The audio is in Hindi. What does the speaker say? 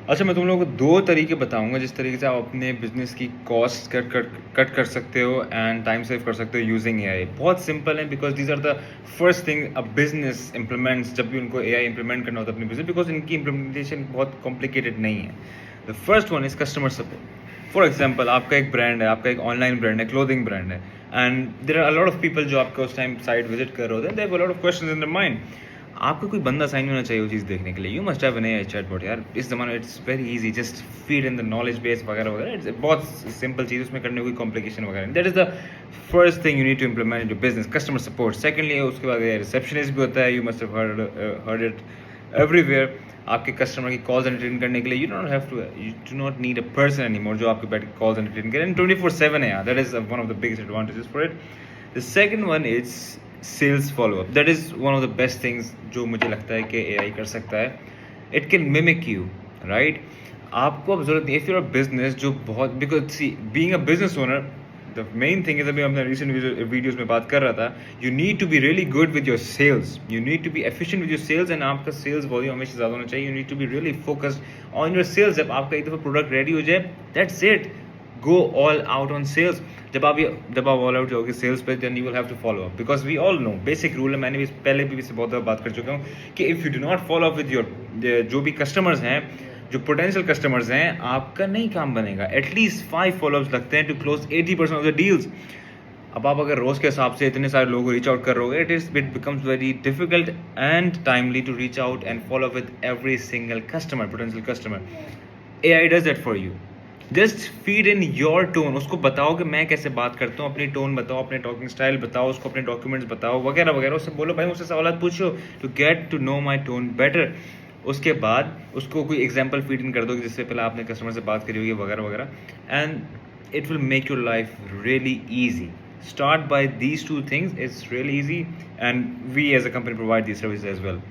अच्छा, मैं तुम लोगों को 2 तरीके बताऊँगा जिस तरीके से आप अपने बिज़नेस की कॉस्ट कट कर सकते हो एंड टाइम सेव कर सकते हो यूजिंग एआई। बहुत सिंपल है because these are the first thing a business implements जब भी उनको एआई इम्प्लीमेंट करना होता है अपने बिज़नेस, बिकॉज़ इनकी इम्प्लीमेंटेशन बहुत कॉम्प्लिकेटेड नहीं है। The first one is customer support. For example, आपका एक ब्रांड है, आपका एक ऑनलाइन ब्रांड है, क्लोथिंग ब्रांड है, and there are a lot of people जो आपका उस टाइम साइट विज़िट कर रहे होते हैं, they have a lot of questions in their mind. आपको कोई बंदा साइन नहीं होना चाहिए वो चीज़ देखने के लिए। You must have an AI chatbot यार। इस ज़माने में it's very easy, just feed in the knowledge base वगैरह वगैरह। इट्स बहुत सिंपल चीज़, उसमें करने कोई कॉम्प्लिकेशन वगैरह नहीं। That is the first thing you need to implement in your business, customer support. Secondly, उसके बाद रिसेप्शनिस्ट भी होता है। You must have heard it everywhere. आपके कस्टमर की कॉल्स अटेंड करने के लिए you do not need a person anymore जो आपके बैठ के कॉल्स अटेंड करें 24/7 है यार। That is one of the biggest advantages for it. The second one is sales follow up. That is one of the best things जो मुझे लगता है कि एआई कर सकता है। It can mimic you, right? आपको अब ज़रूरत नहीं, इफ़ यूर अ बिजनेस जो बहुत, because see being a business owner, the main thing is, अभी हमने रिसेंट वीडियोस में बात कर रहा था, you need to be really good with your sales, you need to be efficient with your sales, and आपका सेल्स वॉल्यूम हमेशा ज़्यादा होना चाहिए। You need to be really focused on your sales. जब आपका एक दफ़ा प्रोडक्ट रेडी हो जाए, that's it, go all out on sales. जब आप ऑल आउट जाओगे सेल्स पे, then you will have to follow up, because we all know basic rule है। मैंने भी पहले भी इससे बहुत बात कर चुका हूँ कि if you do not follow up with your जो भी कस्टमर्स हैं, जो पोटेंशियल कस्टमर्स हैं, आपका नहीं काम बनेगा। एटलीस्ट 5 फॉलोअप्स लगते हैं to close 80% of the deals. अब आप अगर रोज़ के हिसाब से इतने सारे लोगों को रीच आउट कर रहे हो, it becomes very difficult and timely to reach out and follow with every single customer, potential customer. AI does that for you. Just feed in your tone, उसको बताओ कि मैं कैसे बात करता हूँ, अपनी टोन बताओ, अपने टॉकिंग स्टाइल बताओ, उसको अपने डॉक्यूमेंट्स बताओ वगैरह वगैरह। उससे बोलो भाई मुझसे सवाल पूछो to get to know my tone better. उसके बाद उसको कोई एग्जाम्पल फीड इन कर दो जिससे पहले आपने कस्टमर से बात करी होगी वगैरह वगैरह, and it will make your life really easy. Start by these two things. It's really easy, and we as a company provide these services as well.